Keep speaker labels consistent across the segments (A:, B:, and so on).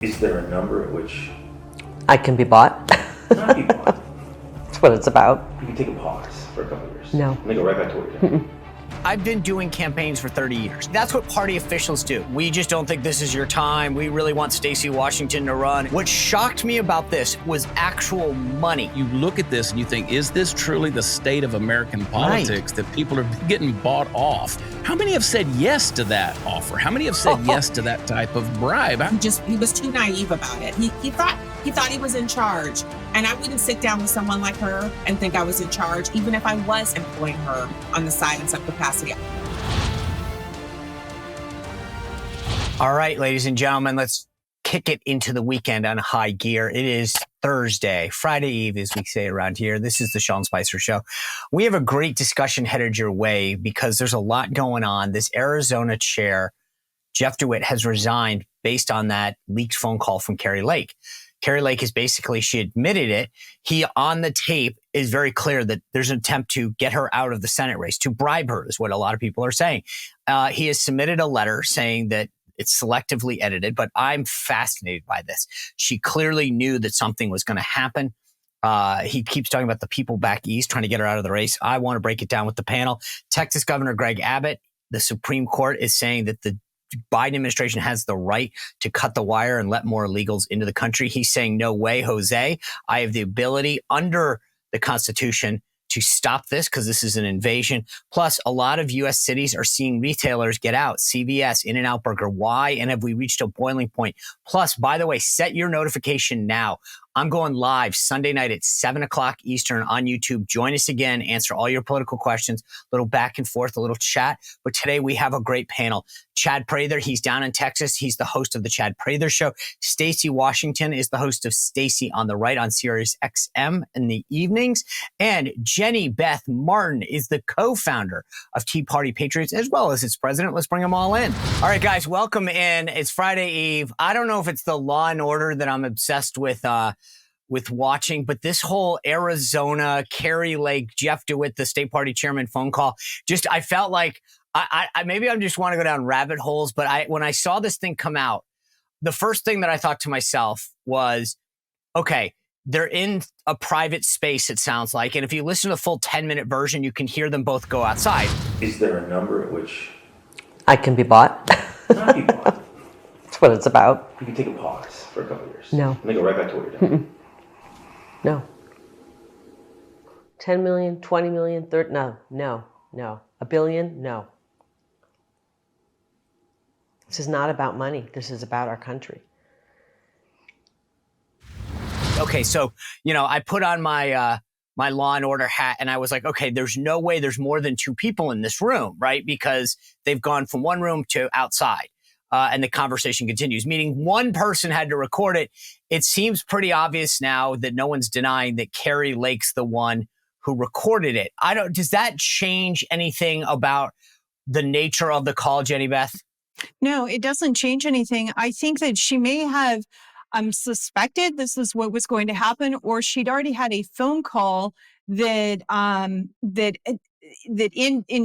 A: Is there a number at which
B: I can be bought?
A: not be bought?
B: That's what it's about.
A: You can take a pause for a couple of years.
B: No.
A: And then go right back to what you're doing.
C: I've been doing campaigns for 30 years. That's what party officials do. We just don't think this is your time. We really want Stacy Washington to run. What shocked me about this was actual money.
D: You look at this and you think, is this truly the state of American politics that people are getting bought off? How many have said yes to that offer? How many have said yes to that type of bribe?
E: He was too naive about it. He thought he was in charge. And I wouldn't sit down with someone like her and think I was in charge, even if I was employing her on the side in some capacity.
C: All right, ladies and gentlemen, let's kick it into the weekend on high gear. It is Thursday, Friday Eve, as we say around here. This is the Sean Spicer Show. We have a great discussion headed your way because there's a lot going on. This Arizona chair, Jeff Dewit, has resigned based on that leaked phone call from Kari Lake. Kari Lake is basically, she admitted it. He, on the tape, is very clear that there's an attempt to get her out of the Senate race, to bribe her, is what a lot of people are saying. He has submitted a letter saying that it's selectively edited, but I'm fascinated by this. She clearly knew that something was going to happen. He keeps talking about the people back east, trying to get her out of the race. I want to break it down with the panel. Texas Governor Greg Abbott, the Supreme Court is saying that the Biden administration has the right to cut the wire and let more illegals into the country. He's saying, no way, Jose. I have the ability under the Constitution to stop this because this is an invasion. Plus, a lot of U.S. cities are seeing retailers get out. CVS, In-N-Out Burger. Why? And have we reached a boiling point? Plus, by the way, set your notification now. I'm going live Sunday night at 7 o'clock Eastern on YouTube. Join us again. Answer all your political questions. A little back and forth, a little chat. But today we have a great panel. Chad Prather, he's down in Texas. He's the host of the Chad Prather Show. Stacy Washington is the host of Stacy on the Right on Sirius XM in the evenings. And Beth Martin is the co-founder of Tea Party Patriots, as well as its president. Let's bring them all in. All right, guys, welcome in. It's Friday Eve. I don't know if it's the Law and Order that I'm obsessed with watching, but this whole Arizona, Kari Lake, Jeff Dewit, the state party chairman phone call, I felt like I maybe I just want to go down rabbit holes, but when I saw this thing come out, the first thing that I thought to myself was, okay, they're in a private space, it sounds like. And if you listen to the full 10-minute version, you can hear them both go outside.
A: Is there a number at which
B: I can be bought.
A: not be bought?
B: That's what it's about.
A: You can take a pause for a couple of years.
B: No.
A: And then go right back to what you're doing.
B: No. 10 million, 20 million, 30, no. A billion, no. This is not about money. This is about our country.
C: Okay, so, I put on my my Law and Order hat and I was like, okay, there's no way there's more than two people in this room, right? Because they've gone from one room to outside. And the conversation continues, meaning one person had to record it. It seems pretty obvious now that no one's denying that Kari Lake's the one who recorded it. Does that change anything about the nature of the call, Beth?
F: No, it doesn't change anything. I think that she may have suspected this is what was going to happen, or she'd already had a phone call that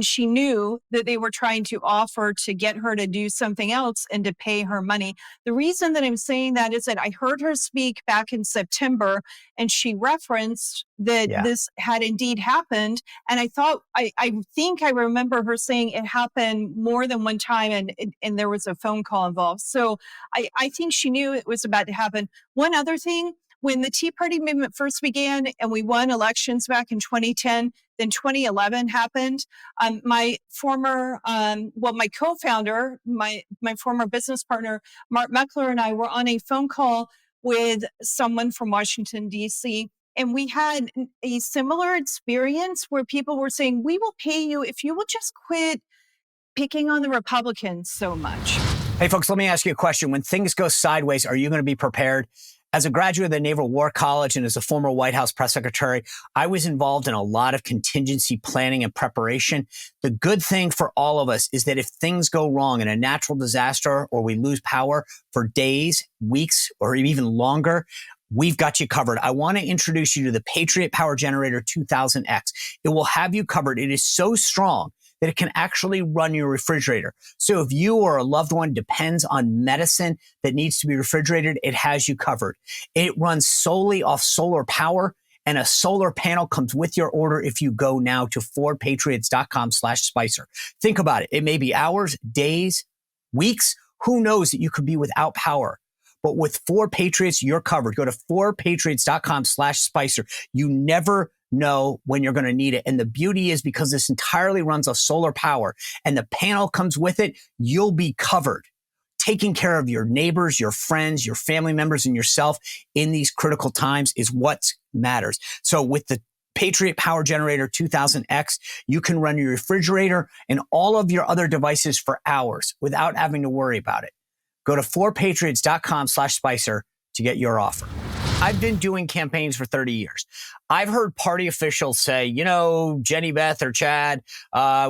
F: she knew that they were trying to offer to get her to do something else and to pay her money. The reason that I'm saying that is that I heard her speak back in September and she referenced that this had indeed happened. And I thought, I think I remember her saying it happened more than one time and there was a phone call involved. So I think she knew it was about to happen. One other thing, when the Tea Party movement first began and we won elections back in 2010, then 2011 happened. My former, my co-founder, my former business partner, Mark Meckler, and I were on a phone call with someone from Washington, D.C., and we had a similar experience where people were saying, we will pay you if you will just quit picking on the Republicans so much.
C: Hey, folks, let me ask you a question. When things go sideways, are you going to be prepared? As a graduate of the Naval War College and as a former White House press secretary, I was involved in a lot of contingency planning and preparation. The good thing for all of us is that if things go wrong in a natural disaster or we lose power for days, weeks, or even longer, we've got you covered. I want to introduce you to the Patriot Power Generator 2000X. It will have you covered. It is so strong that it can actually run your refrigerator. So if you or a loved one depends on medicine that needs to be refrigerated, it has you covered. It runs solely off solar power, and a solar panel comes with your order if you go now to FordPatriots.com/Spicer. Think about it. It may be hours, days, weeks. Who knows that you could be without power? But with Ford Patriots, you're covered. Go to FordPatriots.com/Spicer. You never know when you're going to need it. And the beauty is, because this entirely runs off solar power and the panel comes with it, you'll be covered. Taking care of your neighbors, your friends, your family members, and yourself in these critical times is what matters. So with the Patriot Power Generator 2000X, you can run your refrigerator and all of your other devices for hours without having to worry about it. Go to FordPatriots.com/Spicer to get your offer. I've been doing campaigns for 30 years. I've heard party officials say, Jenny, Beth, or Chad,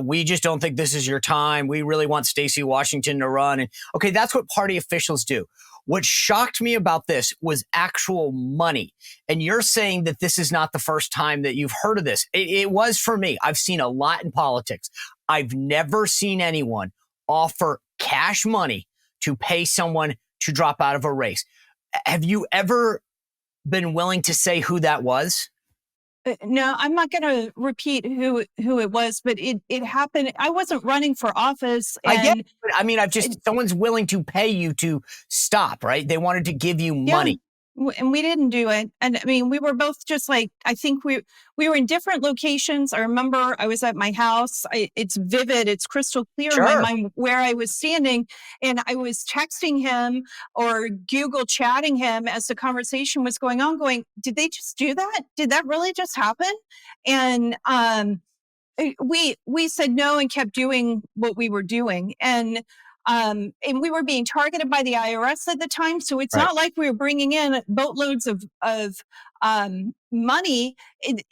C: we just don't think this is your time. We really want Stacy Washington to run. And okay, that's what party officials do. What shocked me about this was actual money. And you're saying that this is not the first time that you've heard of this. It was for me. I've seen a lot in politics. I've never seen anyone offer cash money to pay someone to drop out of a race. Have you ever been willing to say who that was?
F: No, I'm not going to repeat who it was, but it happened. I wasn't running for office. And
C: I get it, but I mean, someone's willing to pay you to stop, right? They wanted to give you money.
F: And we didn't do it. And I mean, we were both just like, I think we were in different locations. I remember I was at my house. It's vivid. It's crystal clear in my mind where I was standing. And I was texting him or Google chatting him as the conversation was going on, going, did they just do that? Did that really just happen? And we said no and kept doing what we were doing. And we were being targeted by the IRS at the time. So it's not like we were bringing in boatloads of money.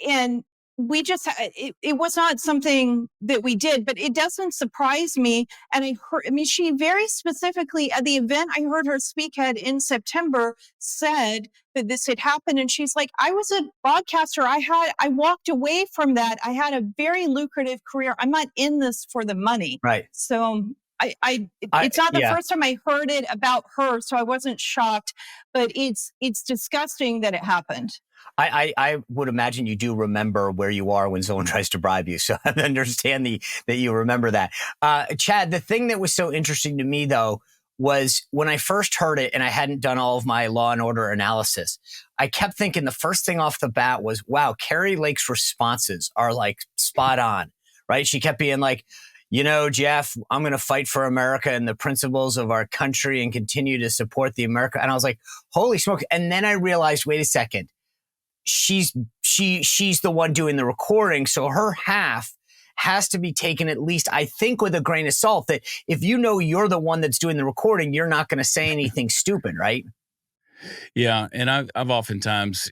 F: And we just, it was not something that we did, but it doesn't surprise me. And she very specifically at the event I heard her speak at in September said that this had happened. And she's like, I was a broadcaster. I walked away from that. I had a very lucrative career. I'm not in this for the money.
C: Right.
F: So it's not the first time I heard it about her, so I wasn't shocked, but it's disgusting that it happened.
C: I would imagine you do remember where you are when someone tries to bribe you, so I understand that you remember that. Chad, the thing that was so interesting to me, though, was when I first heard it and I hadn't done all of my Law and Order analysis, I kept thinking the first thing off the bat was, wow, Kari Lake's responses are like spot on, right? She kept being like, Jeff, I'm going to fight for America and the principles of our country and continue to support the America. And I was like, holy smoke. And then I realized, wait a second, she's the one doing the recording. So her half has to be taken at least, I think, with a grain of salt, that if you're the one that's doing the recording, you're not going to say anything stupid, right?
D: Yeah. And I've oftentimes,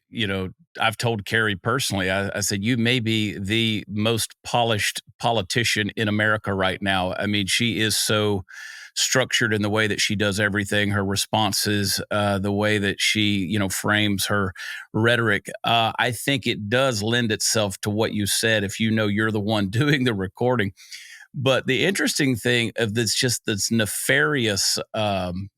D: I've told Kari personally, I said, you may be the most polished politician in America right now. I mean, she is so structured in the way that she does everything, her responses, the way that she, frames her rhetoric. I think it does lend itself to what you said, if you're the one doing the recording. But the interesting thing of this nefarious,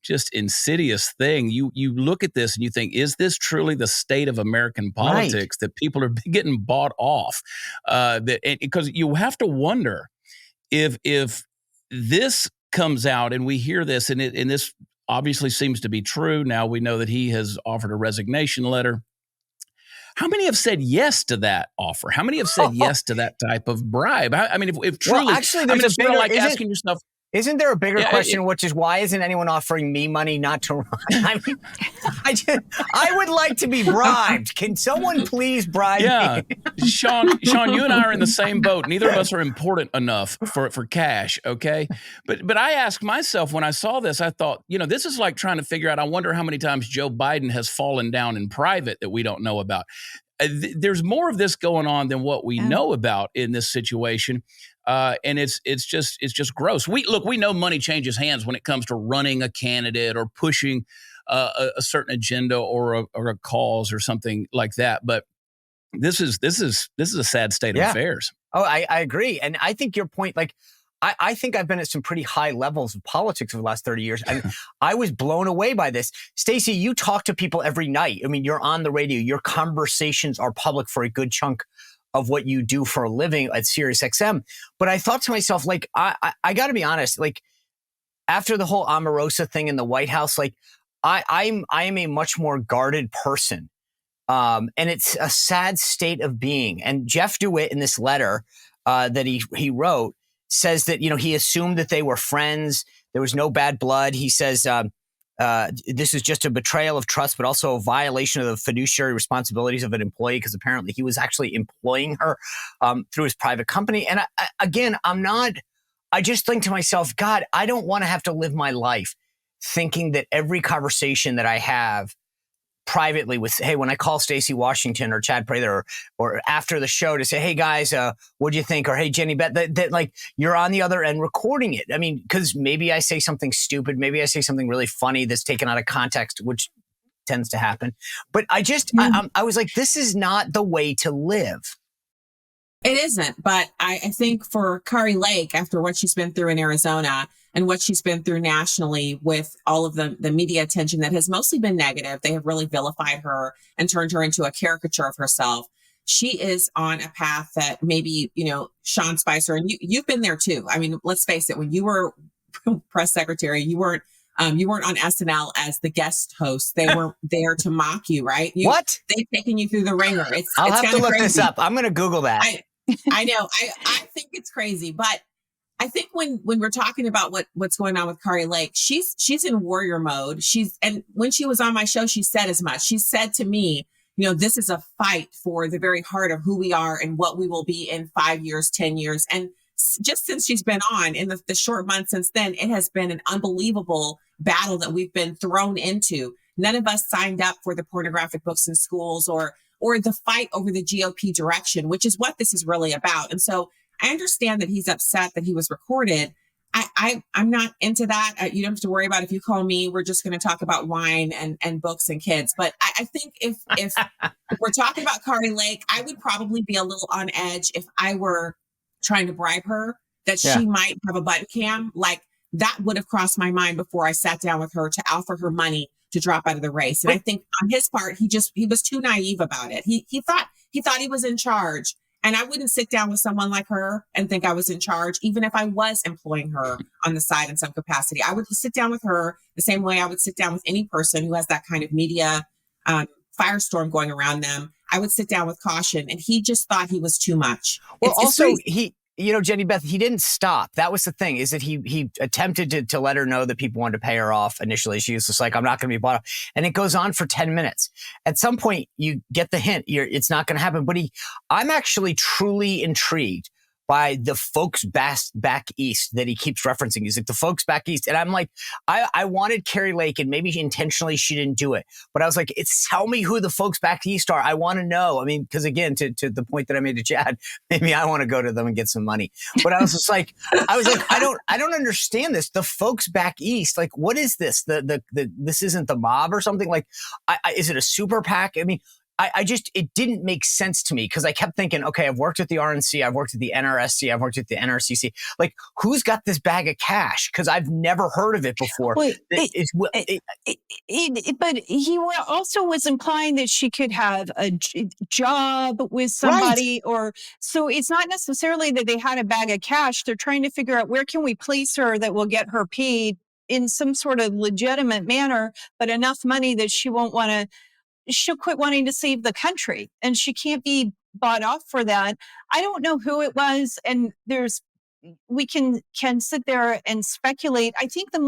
D: just insidious thing, you look at this and you think, is this truly the state of American politics, that people are getting bought off? Because you have to wonder if this comes out and we hear this, and this obviously seems to be true. Now we know that he has offered a resignation letter. How many have said yes to that offer? How many have said yes to that type of bribe? I mean, if truly,
C: well, actually, there's
D: asking yourself,
C: isn't there a bigger question, which is why isn't anyone offering me money not to run? I mean, I would like to be bribed. Can someone please bribe me?
D: Sean, you and I are in the same boat. Neither of us are important enough for cash, okay? But I asked myself when I saw this, I thought, this is like trying to figure out, I wonder how many times Joe Biden has fallen down in private that we don't know about. There's more of this going on than what we know about in this situation. And it's just gross. We know money changes hands when it comes to running a candidate or pushing a certain agenda or a cause or something like that. But this is a sad state of affairs.
C: Oh, I agree. And I think your point, like, I think I've been at some pretty high levels of politics over the last 30 years. And I was blown away by this. Stacy, you talk to people every night. I mean, you're on the radio. Your conversations are public for a good chunk of what you do for a living at SiriusXM. But I thought to myself, like, I got to be honest, like, after the whole Omarosa thing in the White House, like, I am a much more guarded person. And it's a sad state of being. And Jeff Dewit, in this letter that he wrote, says that, he assumed that they were friends. There was no bad blood. He says this is just a betrayal of trust, but also a violation of the fiduciary responsibilities of an employee, because apparently he was actually employing her through his private company. And I just think to myself, God, I don't want to have to live my life thinking that every conversation that I have privately with, hey, when I call Stacy Washington or Chad Prather or after the show to say, hey guys, what do you think? Or hey, Jenny, Beth, that like you're on the other end recording it. I mean, because maybe I say something stupid, maybe I say something really funny that's taken out of context, which tends to happen. But I was like, this is not the way to live.
E: It isn't. But I think for Kari Lake, after what she's been through in Arizona and what she's been through nationally with all of the media attention that has mostly been negative, they have really vilified her and turned her into a caricature of herself. She is on a path that maybe, Sean Spicer, and you've been there too. I mean, let's face it, when you were press secretary, you weren't on SNL as the guest host. They were there to mock you, right?
C: What?
E: They've taken you through the ringer.
C: I'll
E: it's
C: have to look
E: crazy.
C: this up. I'm going to Google that.
E: I know. I think it's crazy, but I think when we're talking about what's going on with Kari Lake, she's in warrior mode. And when she was on my show, she said as much. She said to me, this is a fight for the very heart of who we are and what we will be in 5 years, 10 years. And just since she's been on in the short months since then, it has been an unbelievable battle that we've been thrown into. None of us signed up for the pornographic books in schools or the fight over the GOP direction, which is what this is really about. And so I understand that he's upset that he was recorded. I'm not into that. You don't have to worry about if you call me. We're just going to talk about wine and books and kids. But I think if we're talking about Kari Lake, I would probably be a little on edge if I were trying to bribe her that she might have a button cam. Like that would have crossed my mind before I sat down with her to offer her money to drop out of the race. And I think on his part, he was too naive about it. He thought he was in charge. And I wouldn't sit down with someone like her and think I was in charge, even if I was employing her on the side in some capacity. I would sit down with her the same way I would sit down with any person who has that kind of media firestorm going around them. I would sit down with caution. And he just thought he was too much.
C: Well, Jenny Beth, he didn't stop. That was the thing, is that he attempted to let her know that people wanted to pay her off initially. She was just like, I'm not going to be bought off. And it goes on for 10 minutes. At some point, you get the hint. It's not going to happen. But I'm actually truly intrigued by the folks back east that he keeps referencing. He's like, the folks back east. And I'm like, I wanted Kari Lake, and maybe intentionally she didn't do it. But I was like, tell me who the folks back east are. I want to know. I mean, because again, to the point that I made to Chad, maybe I want to go to them and get some money. But I was just like, I don't understand this. The folks back east, like, what is this? This isn't the mob or something? Like, is it a super PAC? I mean, it didn't make sense to me, because I kept thinking, okay, I've worked at the RNC, I've worked at the NRSC, I've worked at the NRCC. Like, who's got this bag of cash? Because I've never heard of it before.
F: But he also was implying that she could have a job with somebody, so it's not necessarily that they had a bag of cash. They're trying to figure out where can we place her that will get her paid in some sort of legitimate manner, but enough money that she'll quit wanting to save the country, and she can't be bought off for that. I don't know who it was, and we can sit there and speculate. I think the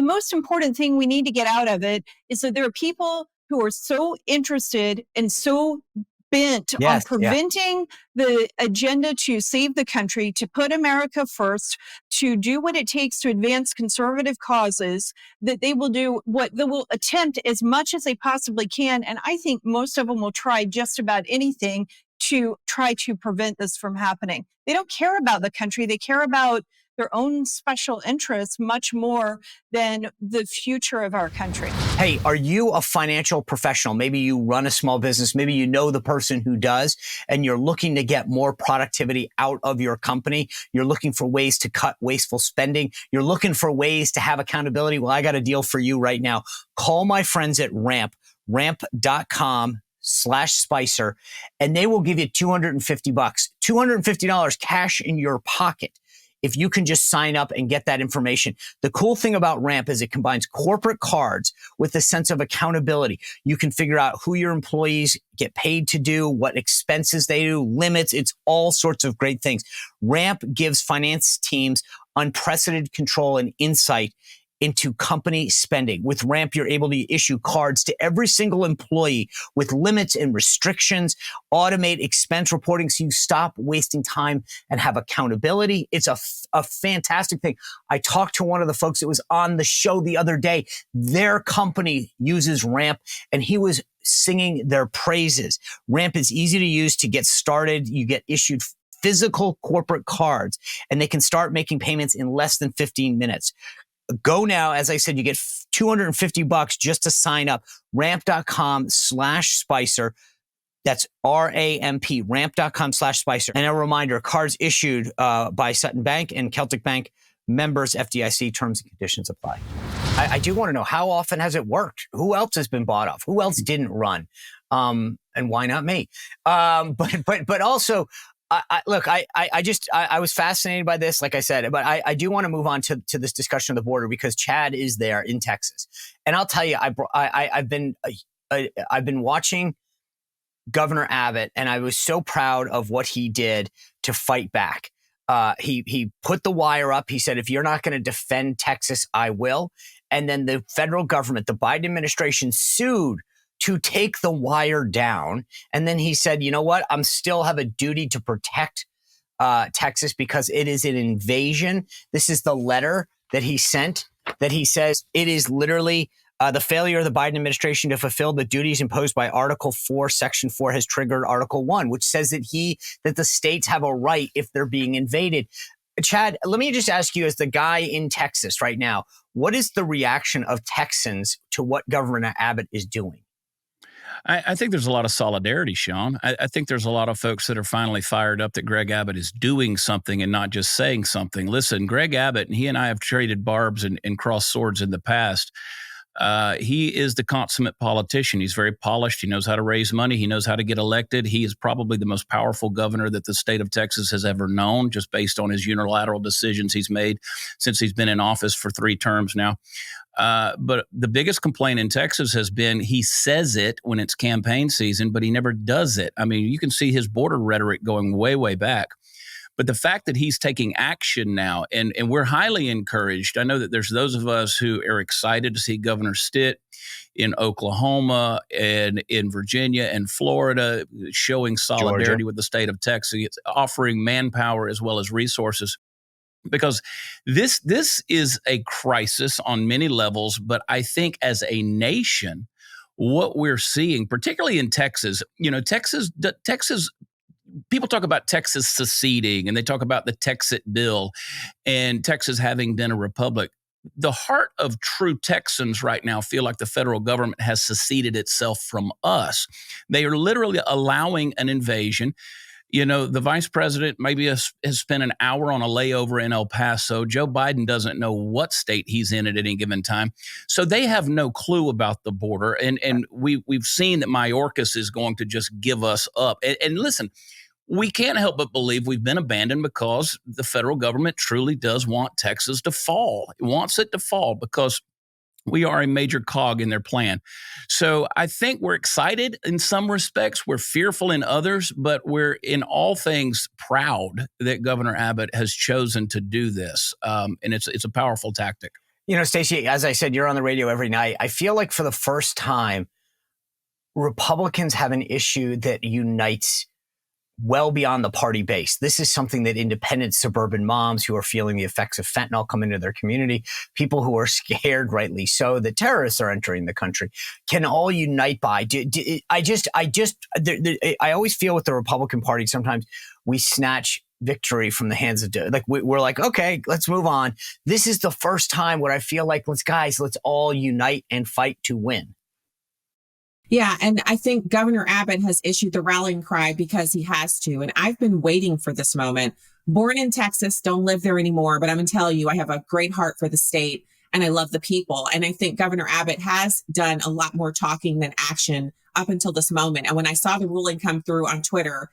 F: most important thing we need to get out of it is that there are people who are so interested and so bent on preventing the agenda to save the country, to put America first, to do what it takes to advance conservative causes, that they will do what they will attempt as much as they possibly can. And I think most of them will try just about anything to try to prevent this from happening. They don't care about the country. They care about their own special interests much more than the future of our country.
C: Hey, are you a financial professional? Maybe you run a small business. Maybe you know the person who does, and you're looking to get more productivity out of your company. You're looking for ways to cut wasteful spending. You're looking for ways to have accountability. Well, I got a deal for you right now. Call my friends at ramp.com/Spicer, and they will give you $250, $250 cash in your pocket if you can just sign up and get that information. The cool thing about Ramp is it combines corporate cards with a sense of accountability. You can figure out who your employees get paid to do, what expenses they do, limits. It's all sorts of great things. Ramp gives finance teams unprecedented control and insight into company spending. With Ramp, you're able to issue cards to every single employee with limits and restrictions, automate expense reporting so you stop wasting time and have accountability. It's a fantastic thing. I talked to one of the folks that was on the show the other day. Their company uses Ramp, and he was singing their praises. Ramp is easy to use to get started. You get issued physical corporate cards, and they can start making payments in less than 15 minutes. Go now. As I said, you get $250 just to sign up. Ramp.com/Spicer. That's RAMP, ramp.com/Spicer. And a reminder, cards issued by Sutton Bank and Celtic Bank, members FDIC, terms and conditions apply. I do want to know, how often has it worked? Who else has been bought off? Who else didn't run? And why not me? But also, I was fascinated by this, like I said, but I do want to move on to this discussion of the border because Chad is there in Texas. And I'll tell you, I've been watching Governor Abbott, and I was so proud of what he did to fight back. He put the wire up. He said, if you're not going to defend Texas, I will. And then the federal government, the Biden administration, sued to take the wire down. And then he said, you know what? I'm still have a duty to protect Texas because it is an invasion. This is the letter that he sent that he says it is literally the failure of the Biden administration to fulfill the duties imposed by Article 4, Section 4 has triggered Article 1, which says that the states have a right if they're being invaded. Chad, let me just ask you, as the guy in Texas right now, what is the reaction of Texans to what Governor Abbott is doing?
D: I think there's a lot of solidarity, Sean. I think there's a lot of folks that are finally fired up that Greg Abbott is doing something and not just saying something. Listen, Greg Abbott, and he and I have traded barbs and crossed swords in the past. He is the consummate politician. He's very polished. He knows how to raise money. He knows how to get elected. He is probably the most powerful governor that the state of Texas has ever known, just based on his unilateral decisions he's made since he's been in office for 3 terms now. But the biggest complaint in Texas has been he says it when it's campaign season, but he never does it. I mean, you can see his border rhetoric going way, way back. But the fact that he's taking action now, and we're highly encouraged. I know that there's those of us who are excited to see Governor Stitt in Oklahoma and in Virginia and Florida showing solidarity
C: Georgia
D: with the state of Texas, offering manpower as well as resources. Because this is a crisis on many levels, but I think as a nation, what we're seeing, particularly in Texas, Texas, people talk about Texas seceding and they talk about the Texit bill and Texas having been a republic. The heart of true Texans right now feel like the federal government has seceded itself from us. They are literally allowing an invasion. The vice president maybe has spent an hour on a layover in El Paso. Joe Biden doesn't know what state he's in at any given time. So they have no clue about the border. And we've seen that Mayorkas is going to just give us up. And listen, we can't help but believe we've been abandoned because the federal government truly does want Texas to fall. It wants it to fall because we are a major cog in their plan. So I think we're excited in some respects. We're fearful in others, but we're in all things proud that Governor Abbott has chosen to do this. And it's a powerful tactic.
C: Stacy, as I said, you're on the radio every night. I feel like for the first time, Republicans have an issue that unites well beyond the party base. This is something that independent suburban moms who are feeling the effects of fentanyl come into their community, people who are scared, rightly so, that terrorists are entering the country, can all unite by. I always feel with the Republican Party, sometimes we snatch victory from the hands of like we're like, okay, let's move on. This is the first time where I feel like let's all unite and fight to win.
E: Yeah. And I think Governor Abbott has issued the rallying cry because he has to. And I've been waiting for this moment. Born in Texas, don't live there anymore. But I'm going to tell you, I have a great heart for the state and I love the people. And I think Governor Abbott has done a lot more talking than action up until this moment. And when I saw the ruling come through on Twitter,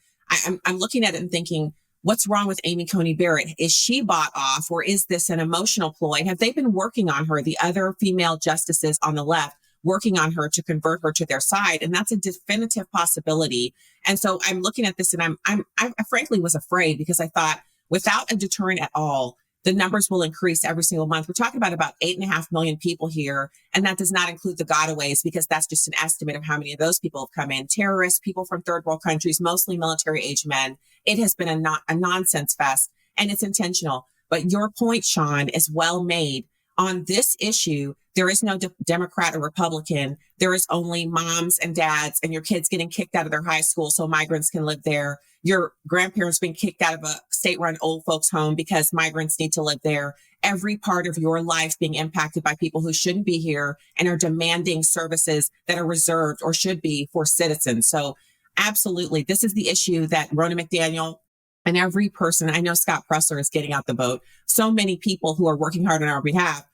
E: I'm looking at it and thinking, what's wrong with Amy Coney Barrett? Is she bought off, or is this an emotional ploy? Have they been working on her, the other female justices on the left, working on her to convert her to their side? And that's a definitive possibility. And so I'm looking at this and I frankly was afraid because I thought without a deterrent at all, the numbers will increase every single month. We're talking about 8.5 million people here. And that does not include the gotaways because that's just an estimate of how many of those people have come in. Terrorists, people from third world countries, mostly military age men. It has been a nonsense fest and it's intentional. But your point, Sean, is well made. On this issue, there is no Democrat or Republican. There is only moms and dads and your kids getting kicked out of their high school so migrants can live there. Your grandparents being kicked out of a state-run old folks home because migrants need to live there. Every part of your life being impacted by people who shouldn't be here and are demanding services that are reserved or should be for citizens. So absolutely, this is the issue that Ronna McDaniel and every person, I know Scott Presler is getting out the vote. So many people who are working hard on our behalf,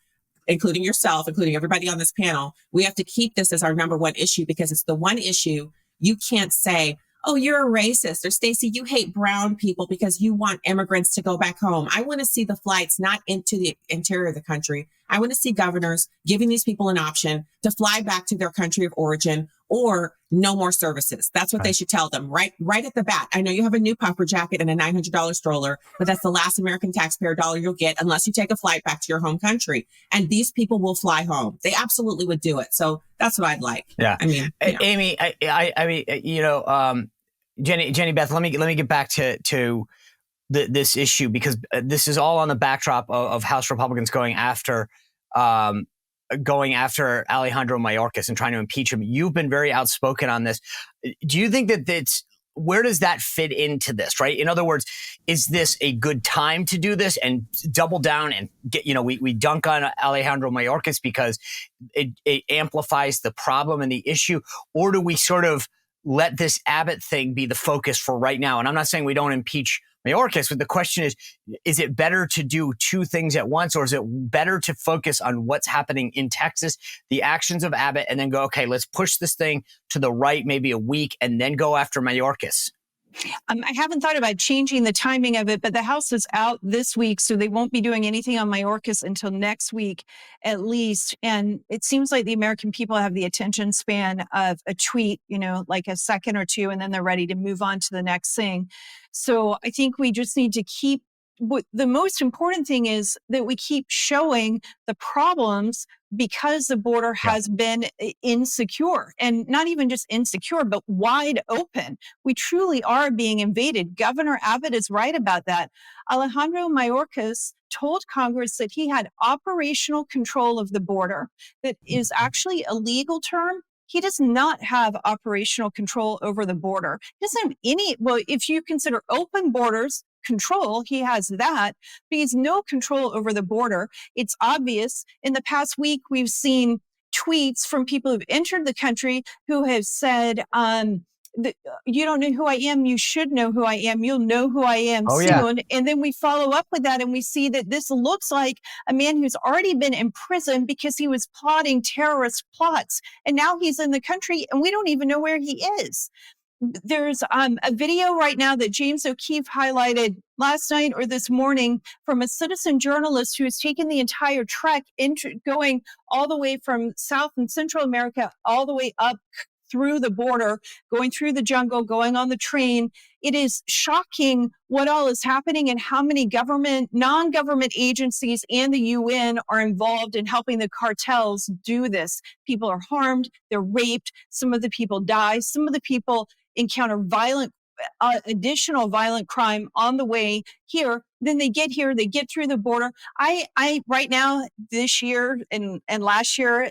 E: including yourself, including everybody on this panel, we have to keep this as our number one issue because it's the one issue you can't say, oh, you're a racist, or Stacy, you hate brown people because you want immigrants to go back home. I want to see the flights not into the interior of the country. I want to see governors giving these people an option to fly back to their country of origin or no more services. That's what they should tell them right at the bat. I know you have a new puffer jacket and a $900 stroller, but that's the last American taxpayer dollar you'll get unless you take a flight back to your home country. And these people will fly home. They absolutely would do it. So that's what I'd like.
C: Yeah.
E: I mean,
C: Amy, I mean, Jenny Beth, let me get back to this issue because this is all on the backdrop of House Republicans going after Alejandro Mayorkas and trying to impeach him. You've been very outspoken on this. Do you think that where does that fit into this, right? In other words, is this a good time to do this and double down and get, we dunk on Alejandro Mayorkas because it amplifies the problem and the issue, or do we sort of let this Abbott thing be the focus for right now? And I'm not saying we don't impeach Mayorkas, but the question is it better to do two things at once, or is it better to focus on what's happening in Texas, the actions of Abbott, and then go, okay, let's push this thing to the right, maybe a week, and then go after Mayorkas?
F: I haven't thought about changing the timing of it, but the House is out this week, so they won't be doing anything on Mayorkas until next week, at least. And it seems like the American people have the attention span of a tweet, like a second or two, and then they're ready to move on to the next thing. So I think we just need to keep. The most important thing is that we keep showing the problems because the border has been insecure, and not even just insecure, but wide open. We truly are being invaded. Governor Abbott is right about that. Alejandro Mayorkas told Congress that he had operational control of the border. That is actually a legal term. He does not have operational control over the border. He doesn't have if you consider open borders control, he has that, but he has no control over the border. It's obvious. In the past week, we've seen tweets from people who've entered the country who have said, you don't know who I am. You should know who I am. You'll know who I am soon. Yeah. And then we follow up with that and we see that this looks like a man who's already been in prison because he was plotting terrorist plots. And now he's in the country and we don't even know where he is. There's a video right now that James O'Keefe highlighted last night or this morning from a citizen journalist who has taken the entire trek going all the way from South and Central America, all the way up through the border, going through the jungle, going on the train. It is shocking what all is happening and how many non-government agencies and the UN are involved in helping the cartels do this. People are harmed, they're raped, some of the people die, some of the people encounter additional violent crime on the way here. Then they get here, they get through the border. I right now, this year and last year,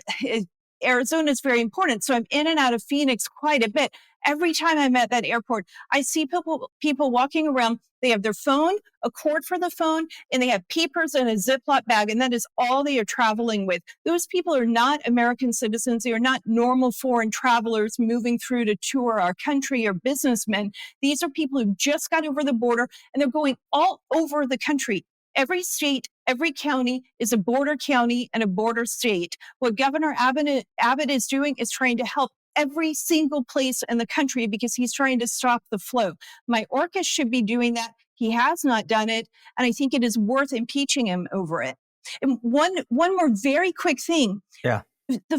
F: Arizona is very important. So I'm in and out of Phoenix quite a bit. Every time I'm at that airport, I see people walking around. They have their phone, a cord for the phone, and they have papers and a Ziploc bag, and that is all they are traveling with. Those people are not American citizens. They are not normal foreign travelers moving through to tour our country or businessmen. These are people who just got over the border, and they're going all over the country. Every state, every county is a border county and a border state. What Governor Abbott is doing is trying to help every single place in the country because he's trying to stop the flow. Mayorkas should be doing that. He has not done it, and I think it is worth impeaching him over it. And one more very quick thing.
C: Yeah.
F: The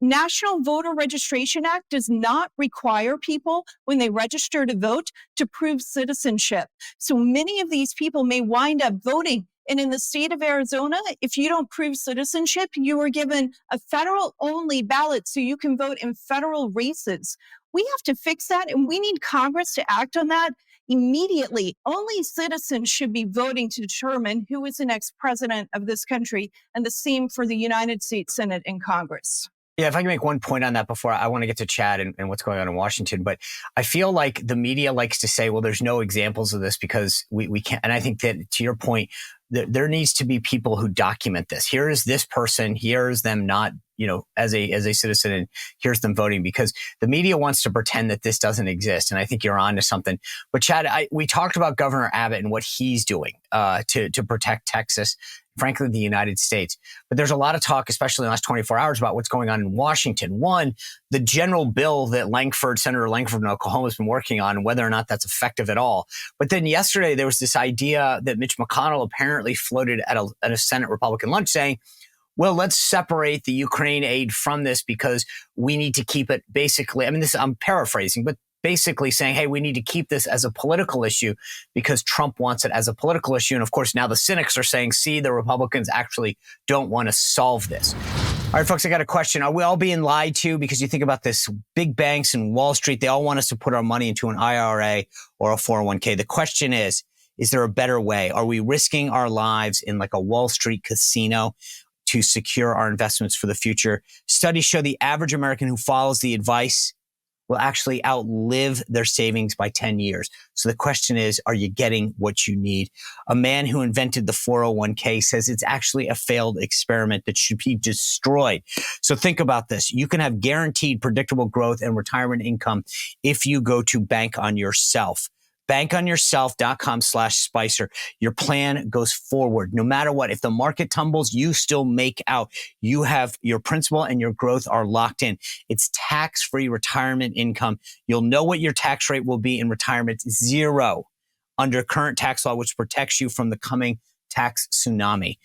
F: National Voter Registration Act does not require people when they register to vote to prove citizenship. So many of these people may wind up voting. And in the state of Arizona, if you don't prove citizenship, you are given a federal only ballot so you can vote in federal races. We have to fix that, and we need Congress to act on that immediately. Only citizens should be voting to determine who is the next president of this country, and the same for the United States Senate and Congress.
C: Yeah, if I can make one point on that before I want to get to Chad and what's going on in Washington, but I feel like the media likes to say, well, there's no examples of this because we can't. And I think that to your point, there needs to be people who document this. Here is this person. Here is them not, as a citizen, and here's them voting, because the media wants to pretend that this doesn't exist. And I think you're on to something. But Chad, we talked about Governor Abbott and what he's doing to protect Texas, frankly, the United States. But there's a lot of talk, especially in the last 24 hours, about what's going on in Washington. One, the general bill that Senator Langford in Oklahoma has been working on, and whether or not that's effective at all. But then yesterday, there was this idea that Mitch McConnell apparently floated at a Senate Republican lunch saying, well, let's separate the Ukraine aid from this because we need to keep it basically, I'm paraphrasing, but basically saying, hey, we need to keep this as a political issue because Trump wants it as a political issue. And of course, now the cynics are saying, see, the Republicans actually don't want to solve this. All right, folks, I got a question. Are we all being lied to? Because you think about this, big banks and Wall Street, they all want us to put our money into an IRA or a 401k. The question is there a better way? Are we risking our lives in like a Wall Street casino to secure our investments for the future? Studies show the average American who follows the advice will actually outlive their savings by 10 years. So the question is, are you getting what you need? A man who invented the 401k says it's actually a failed experiment that should be destroyed. So think about this. You can have guaranteed predictable growth and retirement income if you go to Bank on Yourself. bankonyourself.com/Spicer. Your plan goes forward. No matter what, if the market tumbles, you still make out. You have your principal and your growth are locked in. It's tax-free retirement income. You'll know what your tax rate will be in retirement. 0 under current tax law, which protects you from the coming tax tsunami.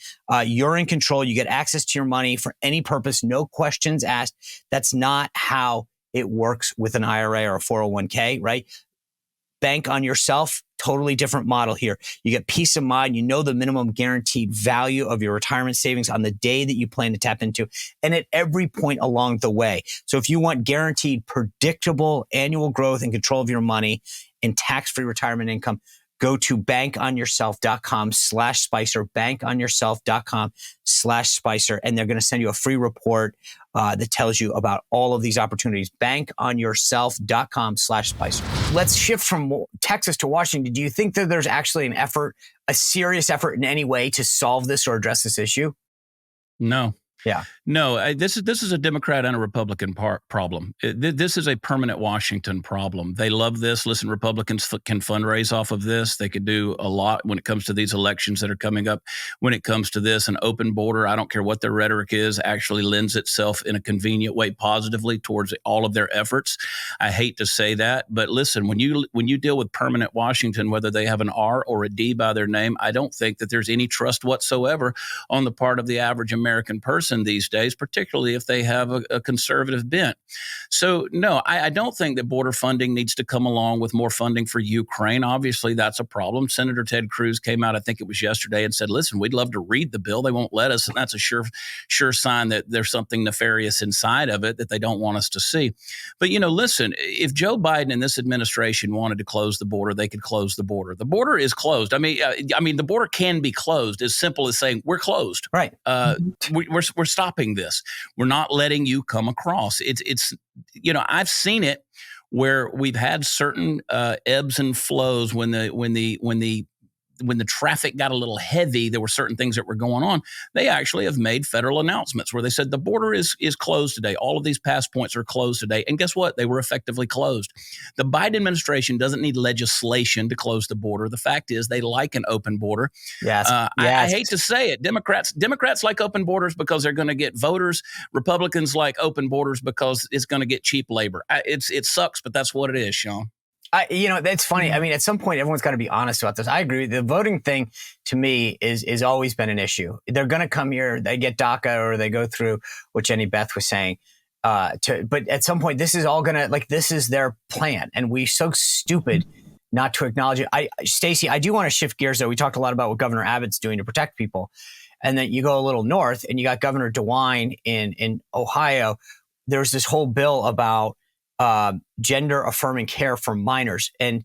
C: You're in control. You get access to your money for any purpose. No questions asked. That's not how it works with an IRA or a 401k, right? Bank on Yourself, totally different model here. You get peace of mind. You know the minimum guaranteed value of your retirement savings on the day that you plan to tap into and at every point along the way. So if you want guaranteed, predictable annual growth and control of your money and tax-free retirement income, go to bankonyourself.com/Spicer, bankonyourself.com/Spicer, and they're going to send you a free report that tells you about all of these opportunities. bankonyourself.com/Spicer. Let's shift from Texas to Washington. Do you think that there's actually an effort, a serious effort in any way to solve this or address this issue?
D: No.
C: Yeah.
D: No, this is a Democrat and a Republican problem. This is a permanent Washington problem. They love this. Listen, Republicans can fundraise off of this. They could do a lot when it comes to these elections that are coming up. When it comes to this, an open border, I don't care what their rhetoric is, actually lends itself in a convenient way positively towards all of their efforts. I hate to say that, but listen, when you deal with permanent Washington, whether they have an R or a D by their name, I don't think that there's any trust whatsoever on the part of the average American person these days, particularly if they have a conservative bent. So no, I don't think that border funding needs to come along with more funding for Ukraine. Obviously, that's a problem. Senator Ted Cruz came out, I think it was yesterday, and said, listen, we'd love to read the bill. They won't let us. And that's a sure sign that there's something nefarious inside of it that they don't want us to see. But, listen, if Joe Biden and this administration wanted to close the border, they could close the border. The border is closed. I mean, the border can be closed, as simple as saying we're closed.
C: Right.
D: We're we're stopping this. We're not letting you come across. It's I've seen it where we've had certain ebbs and flows when the traffic got a little heavy. There were certain things that were going on. They actually have made federal announcements where they said the border is closed today. All of these pass points are closed today. And guess what? They were effectively closed. The Biden administration doesn't need legislation to close the border. The fact is they like an open border.
C: Yes.
D: I hate to say it. Democrats like open borders because they're going to get voters. Republicans like open borders because it's going to get cheap labor. It sucks, but that's what it is, Sean.
C: That's funny. I mean, at some point, everyone's got to be honest about this. I agree. The voting thing, to me, is always been an issue. They're going to come here, they get DACA, or they go through what Beth was saying. But at some point, this is all going to, this is their plan. And we're so stupid not to acknowledge it. Stacy, I do want to shift gears, though. We talked a lot about what Governor Abbott's doing to protect people. And then you go a little north, and you got Governor DeWine in Ohio. There's this whole bill about gender affirming care for minors, and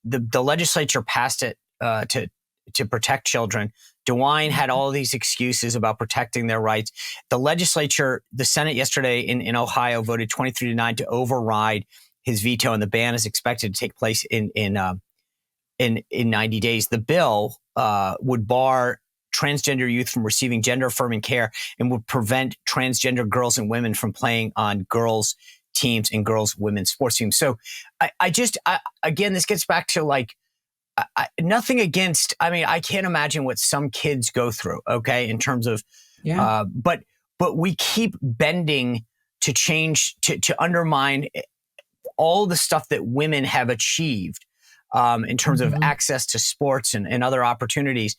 C: the legislature passed it to protect children. DeWine had all these excuses about protecting their rights. The legislature, the Senate yesterday in Ohio voted 23-9 to override his veto, and the ban is expected to take place in 90 days. The bill would bar transgender youth from receiving gender affirming care and would prevent transgender girls and women from playing on girls' teams and girls' women's sports teams. So again, this gets back to nothing against, I can't imagine what some kids go through, okay, in terms of, but we keep bending to change, to undermine all the stuff that women have achieved in terms of access to sports and other opportunities.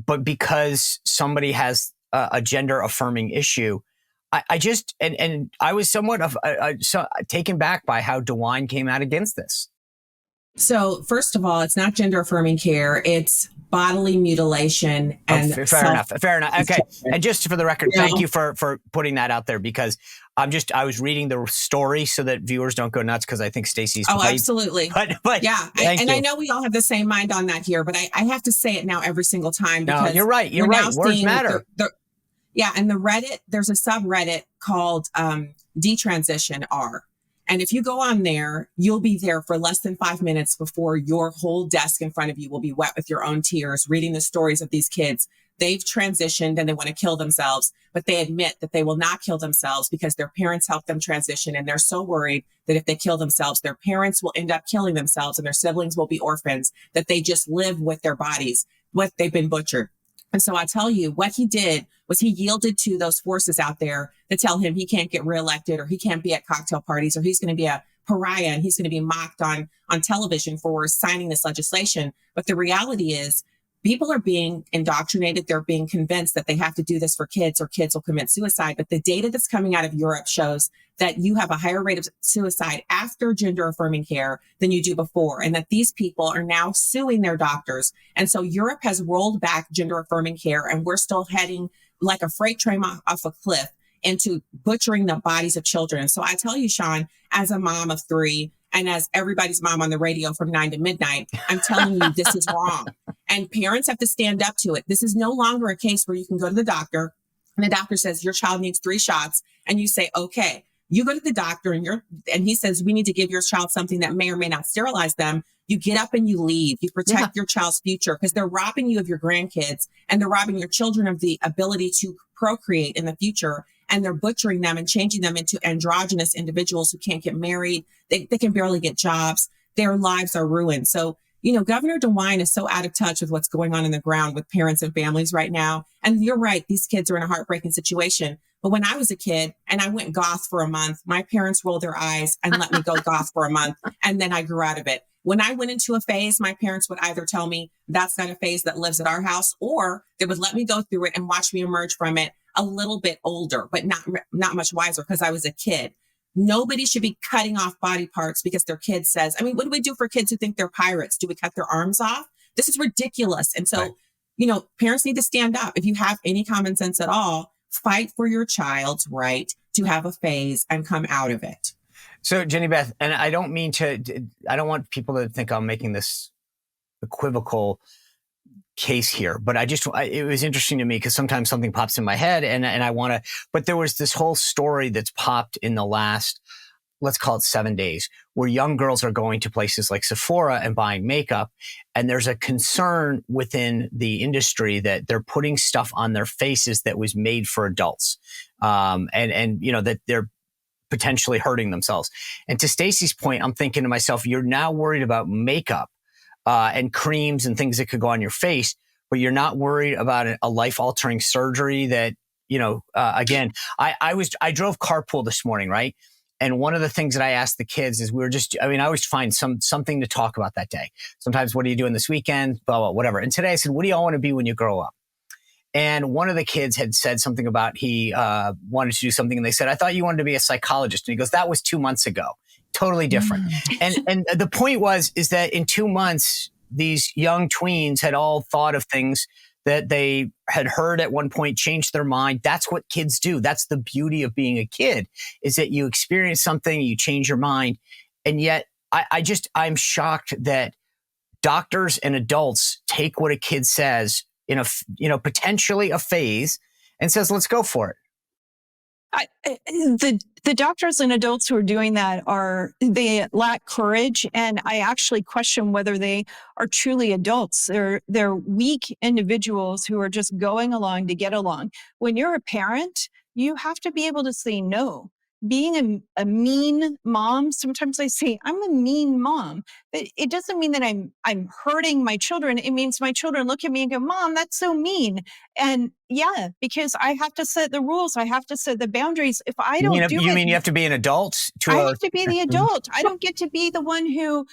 C: But because somebody has a gender affirming issue, I was somewhat taken back by how DeWine came out against this.
E: So first of all, it's not gender affirming care. It's bodily mutilation and
C: fair enough. Okay. And just for the record, thank you for putting that out there, because I was reading the story so that viewers don't go nuts, because I think Stacy's
E: right. Absolutely.
C: But
E: yeah. I know we all have the same mind on that here, but I have to say it now every single time.
C: No, you're right. You're right. Words matter.
E: And the Reddit, there's a subreddit called Detransition R. And if you go on there, you'll be there for less than 5 minutes before your whole desk in front of you will be wet with your own tears, reading the stories of these kids. They've transitioned and they want to kill themselves, but they admit that they will not kill themselves because their parents helped them transition. And they're so worried that if they kill themselves, their parents will end up killing themselves and their siblings will be orphans, that they just live with their bodies, what they've been butchered. And so I tell you, what he did was he yielded to those forces out there that tell him he can't get reelected, or he can't be at cocktail parties, or he's going to be a pariah and he's going to be mocked on television for signing this legislation. But the reality is, people are being indoctrinated. They're being convinced that they have to do this for kids or kids will commit suicide. But the data that's coming out of Europe shows that you have a higher rate of suicide after gender affirming care than you do before, and that these people are now suing their doctors. And so Europe has rolled back gender affirming care, and we're still heading like a freight train off a cliff into butchering the bodies of children. And so I tell you, Sean, as a mom of 3, and as everybody's mom on the radio from 9 to midnight, I'm telling you, this is wrong. And parents have to stand up to it. This is no longer a case where you can go to the doctor and the doctor says your child needs 3 shots. And you say, okay, you go to the doctor and he says, we need to give your child something that may or may not sterilize them. You get up and you leave. You protect your child's future, because they're robbing you of your grandkids and they're robbing your children of the ability to procreate in the future. And they're butchering them and changing them into androgynous individuals who can't get married. They can barely get jobs. Their lives are ruined. So, Governor DeWine is so out of touch with what's going on the ground with parents and families right now. And you're right. These kids are in a heartbreaking situation. But when I was a kid and I went goth for a month, my parents rolled their eyes and let me go goth for a month. And then I grew out of it. When I went into a phase, my parents would either tell me that's not a phase that lives at our house, or they would let me go through it and watch me emerge from it a little bit older, but not much wiser, because I was a kid. Nobody should be cutting off body parts because their kid says, what do we do for kids who think they're pirates? Do we cut their arms off? This is ridiculous. And so, parents need to stand up. If you have any common sense at all, fight for your child's right to have a phase and come out of it.
C: So, Beth, and I don't want people to think I'm making this equivocal. case here, but it was interesting to me because sometimes something pops in my head and I want to, but there was this whole story that's popped in the last, let's call it 7 days, where young girls are going to places like Sephora and buying makeup. And there's a concern within the industry that they're putting stuff on their faces that was made for adults. And you know, that they're potentially hurting themselves. And to Stacy's point, I'm thinking to myself, you're now worried about makeup and creams and things that could go on your face, but you're not worried about a life-altering surgery that, you know, again, I drove carpool this morning, right? And one of the things that I asked the kids is I always find something to talk about that day. Sometimes, what are you doing this weekend? Blah, blah, whatever. And today I said, what do y'all want to be when you grow up? And one of the kids had said something about he wanted to do something. And they said, I thought you wanted to be a psychologist. And he goes, that was 2 months ago. Totally different. And the point is that in 2 months, these young tweens had all thought of things that they had heard at one point, changed their mind. That's what kids do. That's the beauty of being a kid, is that you experience something, you change your mind. And yet I'm shocked that doctors and adults take what a kid says in potentially a phase and says, let's go for it.
F: The doctors and adults who are doing that they lack courage, and I actually question whether they are truly adults. They're weak individuals who are just going along to get along. When you're a parent, you have to be able to say no. Being a mean mom, sometimes I say I'm a mean mom. It doesn't mean that I'm hurting my children. It means my children look at me and go, Mom, that's so mean. And yeah, because I have to set the rules. I have to set the boundaries. If I don't do it,
C: you mean you have to be an adult?
F: I have to be the adult. I don't get to be the one who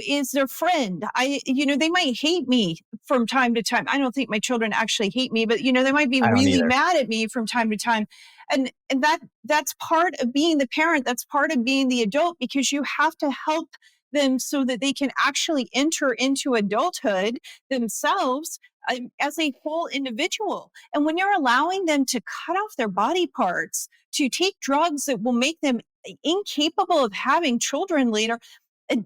F: is their friend. They might hate me from time to time. I don't think my children actually hate me, but they might be really mad at me from time to time. And that's part of being the parent. That's part of being the adult, because you have to help them so that they can actually enter into adulthood themselves as a whole individual. And when you're allowing them to cut off their body parts, to take drugs that will make them incapable of having children later, a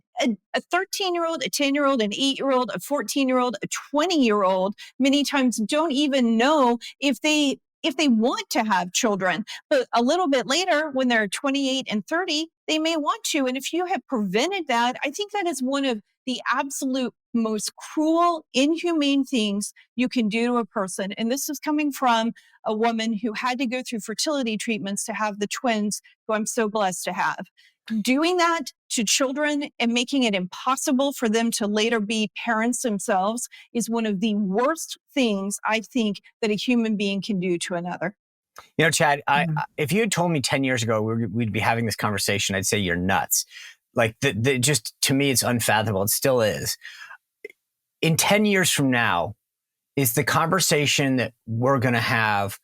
F: 13-year-old, a 10-year-old, an 8-year-old, a 14-year-old, a 20-year-old, many times don't even know if they want to have children. But a little bit later, when they're 28 and 30, they may want to. And if you have prevented that, I think that is one of the absolute most cruel, inhumane things you can do to a person. And this is coming from a woman who had to go through fertility treatments to have the twins, who I'm so blessed to have. Doing that to children and making it impossible for them to later be parents themselves is one of the worst things I think that a human being can do to another.
C: Chad, if you had told me 10 years ago we'd be having this conversation, I'd say you're nuts. Like, just to me, it's unfathomable. It still is. In 10 years from now, is the conversation that we're going to have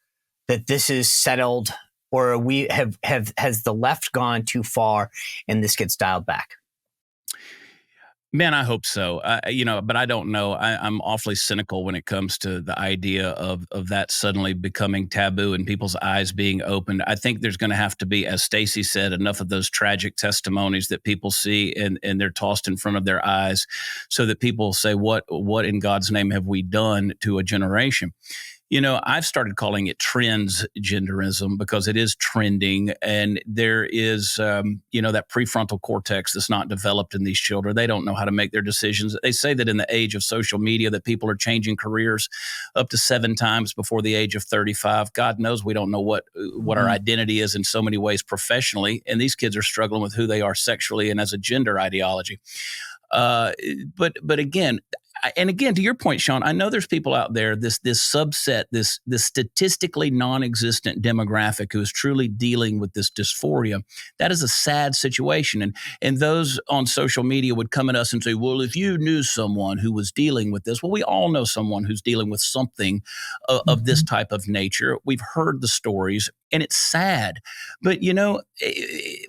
C: that this is settled, or has the left gone too far and this gets dialed back?
D: Man, I hope so. But I don't know. I'm awfully cynical when it comes to the idea of that suddenly becoming taboo and people's eyes being opened. I think there's going to have to be, as Stacy said, enough of those tragic testimonies that people see and they're tossed in front of their eyes, so that people say, what in God's name have we done to a generation? I've started calling it transgenderism because it is trending, and there is, that prefrontal cortex that's not developed in these children. They don't know how to make their decisions. They say that in the age of social media that people are changing careers up to 7 times before the age of 35. God knows we don't know what our identity is in so many ways professionally, and these kids are struggling with who they are sexually and as a gender ideology. But again, to your point, Sean, I know there's people out there, this subset, this statistically non-existent demographic who is truly dealing with this dysphoria. That is a sad situation. And those on social media would come at us and say, well, if you knew someone who was dealing with this, well, we all know someone who's dealing with something of this type of nature. We've heard the stories, and it's sad. But, and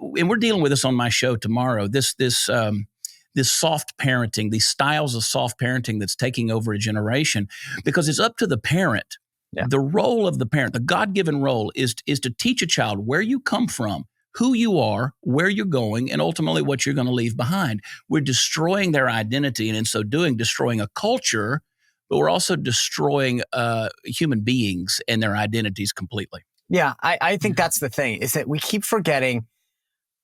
D: we're dealing with this on my show tomorrow, this soft parenting, these styles of soft parenting that's taking over a generation, because it's up to the parent. Yeah. The role of the parent, the God-given role is to teach a child where you come from, who you are, where you're going, and ultimately what you're going to leave behind. We're destroying their identity, and in so doing, destroying a culture but we're also destroying human beings and their identities completely.
C: Yeah, I think that's the thing, is that we keep forgetting.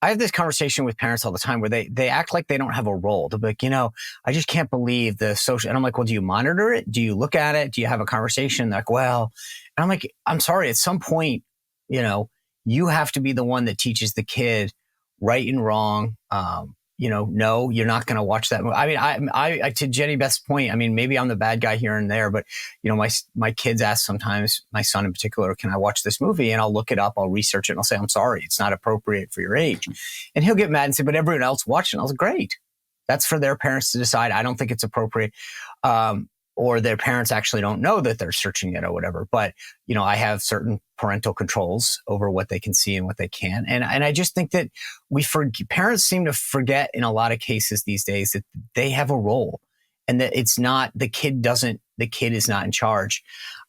C: I have this conversation with parents all the time where they act like they don't have a role. They'll be like, I just can't believe the social. And I'm like, well, do you monitor it? Do you look at it? Do you have a conversation? They're like, well, and I'm like, I'm sorry. At some point, you have to be the one that teaches the kid right and wrong. No, you're not going to watch that movie. I mean, I to Jenny Beth's point, I mean, maybe I'm the bad guy here and there, but my kids ask sometimes, my son in particular, can I watch this movie? And I'll look it up, I'll research it, and I'll say, I'm sorry, it's not appropriate for your age. And he'll get mad and say, but everyone else watched it. I was like, great. That's for their parents to decide. I don't think it's appropriate. Or their parents actually don't know that they're searching it or whatever. But, I have certain parental controls over what they can see and what they can't. And I just think that parents seem to forget in a lot of cases these days that they have a role and that it's not, the kid is not in charge.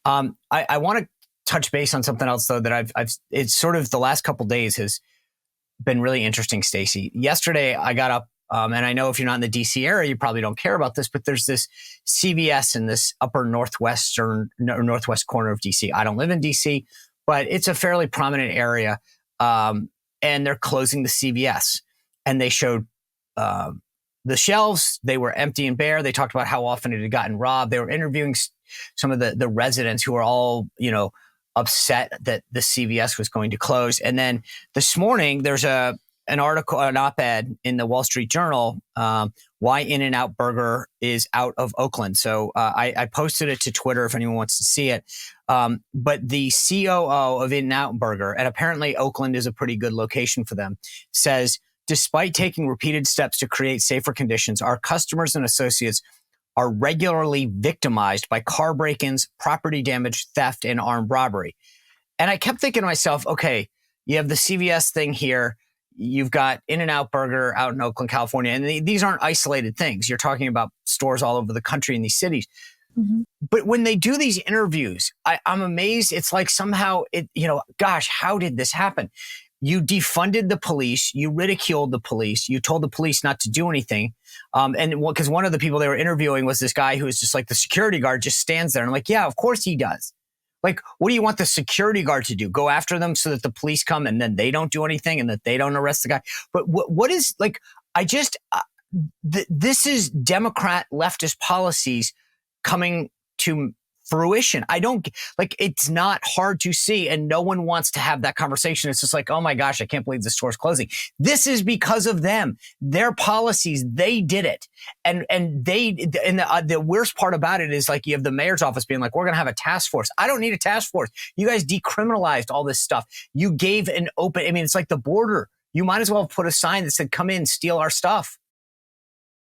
C: I want to touch base on something else though, that it's sort of the last couple of days has been really interesting, Stacy. Yesterday I got up, and I know if you're not in the DC area, you probably don't care about this, but there's this CVS in this upper northwest corner of DC. I don't live in DC, but it's a fairly prominent area. And they're closing the CVS, and they showed, the shelves. They were empty and bare. They talked about how often it had gotten robbed. They were interviewing some of the residents who are all, upset that the CVS was going to close. And then this morning, there's an op-ed in the Wall Street Journal, why In-N-Out Burger is out of Oakland. So I posted it to Twitter if anyone wants to see it. But the COO of In-N-Out Burger, and apparently Oakland is a pretty good location for them, says, despite taking repeated steps to create safer conditions, our customers and associates are regularly victimized by car break-ins, property damage, theft, and armed robbery. And I kept thinking to myself, okay, you have the CVS thing here. You've got In-N-Out Burger out in Oakland, California. And these aren't isolated things. You're talking about stores all over the country in these cities. Mm-hmm. But when they do these interviews, I'm amazed. It's like somehow, gosh, how did this happen? You defunded the police. You ridiculed the police. You told the police not to do anything. And because one of the people they were interviewing was this guy who was just like the security guard just stands there. And I'm like, yeah, of course he does. Like, what do you want the security guard to do? Go after them so that the police come and then they don't do anything and that they don't arrest the guy? But what is like, this is Democrat leftist policies coming to fruition. It's not hard to see, and no one wants to have that conversation. It's just like, oh my gosh, I can't believe the store's closing. This is because of them. Their policies, they did it. And the worst part about it is like you have the mayor's office being like, we're going to have a task force. I don't need a task force. You guys decriminalized all this stuff. You gave an open, it's like the border. You might as well have put a sign that said, come in, steal our stuff.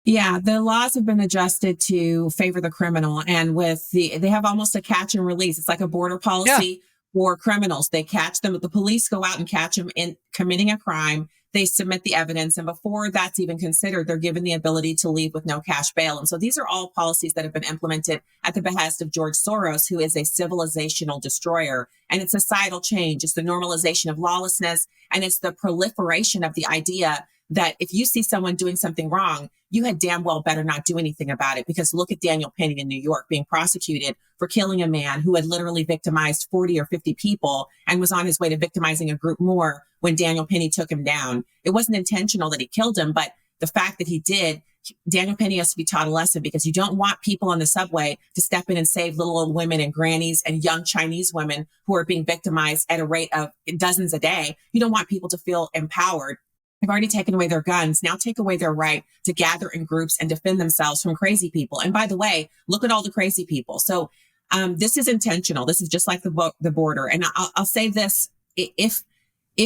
E: Yeah, the laws have been adjusted to favor the criminal, and they have almost a catch and release. It's like a border policy for criminals. They catch them. The police go out and catch them in committing a crime. They submit the evidence, and before that's even considered, they're given the ability to leave with no cash bail. And so these are all policies that have been implemented at the behest of George Soros, who is a civilizational destroyer. And it's societal change. It's the normalization of lawlessness, and it's the proliferation of the idea that if you see someone doing something wrong, you had damn well better not do anything about it. Because look at Daniel Penny in New York being prosecuted for killing a man who had literally victimized 40 or 50 people and was on his way to victimizing a group more when Daniel Penny took him down. It wasn't intentional that he killed him, but the fact that he did, Daniel Penny has to be taught a lesson, because you don't want people on the subway to step in and save little old women and grannies and young Chinese women who are being victimized at a rate of dozens a day. You don't want people to feel empowered. They've already taken away their guns. Now take away their right to gather in groups and defend themselves from crazy people. And by the way, look at all the crazy people. So this is intentional. This is just like the border. And I'll say this, if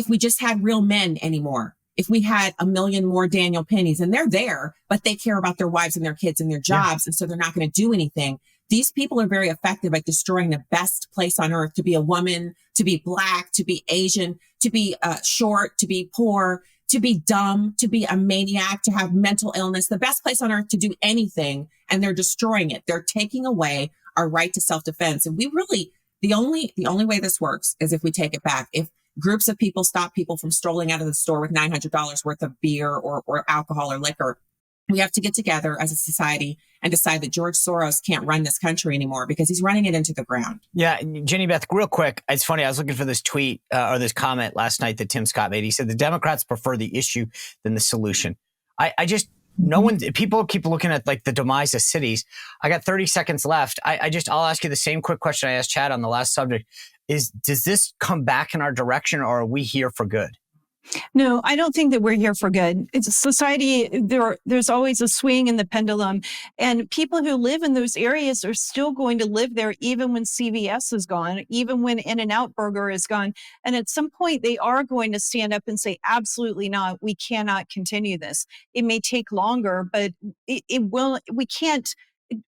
E: we just had real men anymore, if we had 1 million more Daniel Pennies, and they're there, but they care about their wives and their kids and their jobs, and so they're not going to do anything. These people are very effective at destroying the best place on earth to be a woman, to be Black, to be Asian, to be short, to be poor, to be dumb, to be a maniac, to have mental illness, the best place on earth to do anything. And they're destroying it. They're taking away our right to self-defense. And we really, the only way this works is if we take it back. If groups of people stop people from strolling out of the store with $900 worth of beer or alcohol or liquor, We have to get together as a society and decide that George Soros can't run this country anymore because he's running it into the ground.
C: Yeah, Jenny Beth, real quick. It's funny. I was looking for this tweet or this comment last night that Tim Scott made. He said the Democrats prefer the issue than the solution. I just, no one, people keep looking at like the demise of cities. I got 30 seconds left. I'll ask you the same quick question I asked Chad on the last subject. Does this come back in our direction, or are we here for good?
F: No, I don't think that we're here for good. It's a society, there's always a swing in the pendulum, and people who live in those areas are still going to live there even when CVS is gone, even when In-N-Out Burger is gone. And at some point, they are going to stand up and say, absolutely not, we cannot continue this. It may take longer, but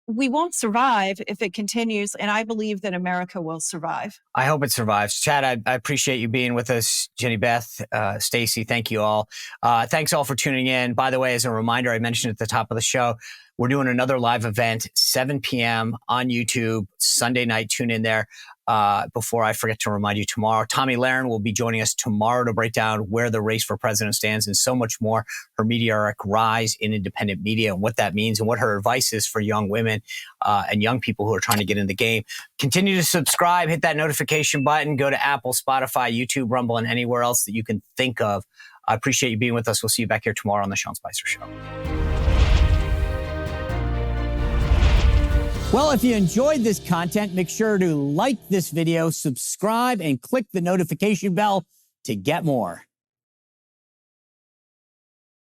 F: we won't survive if it continues, and I believe that America will survive.
C: I hope it survives. Chad, I appreciate you being with us. Jenny Beth, Stacy, thank you all. Thanks all for tuning in. By the way, as a reminder, I mentioned at the top of the show, we're doing another live event, 7 p.m. on YouTube, Sunday night. Tune in there. Before I forget to remind you, tomorrow, Tomi Lahren will be joining us tomorrow to break down where the race for president stands and so much more. Her meteoric rise in independent media and what that means and what her advice is for young women and young people who are trying to get in the game. Continue to subscribe, hit that notification button, go to Apple, Spotify, YouTube, Rumble, and anywhere else that you can think of. I appreciate you being with us. We'll see you back here tomorrow on The Sean Spicer Show. Well, if you enjoyed this content, make sure to like this video, subscribe, and click the notification bell to get more.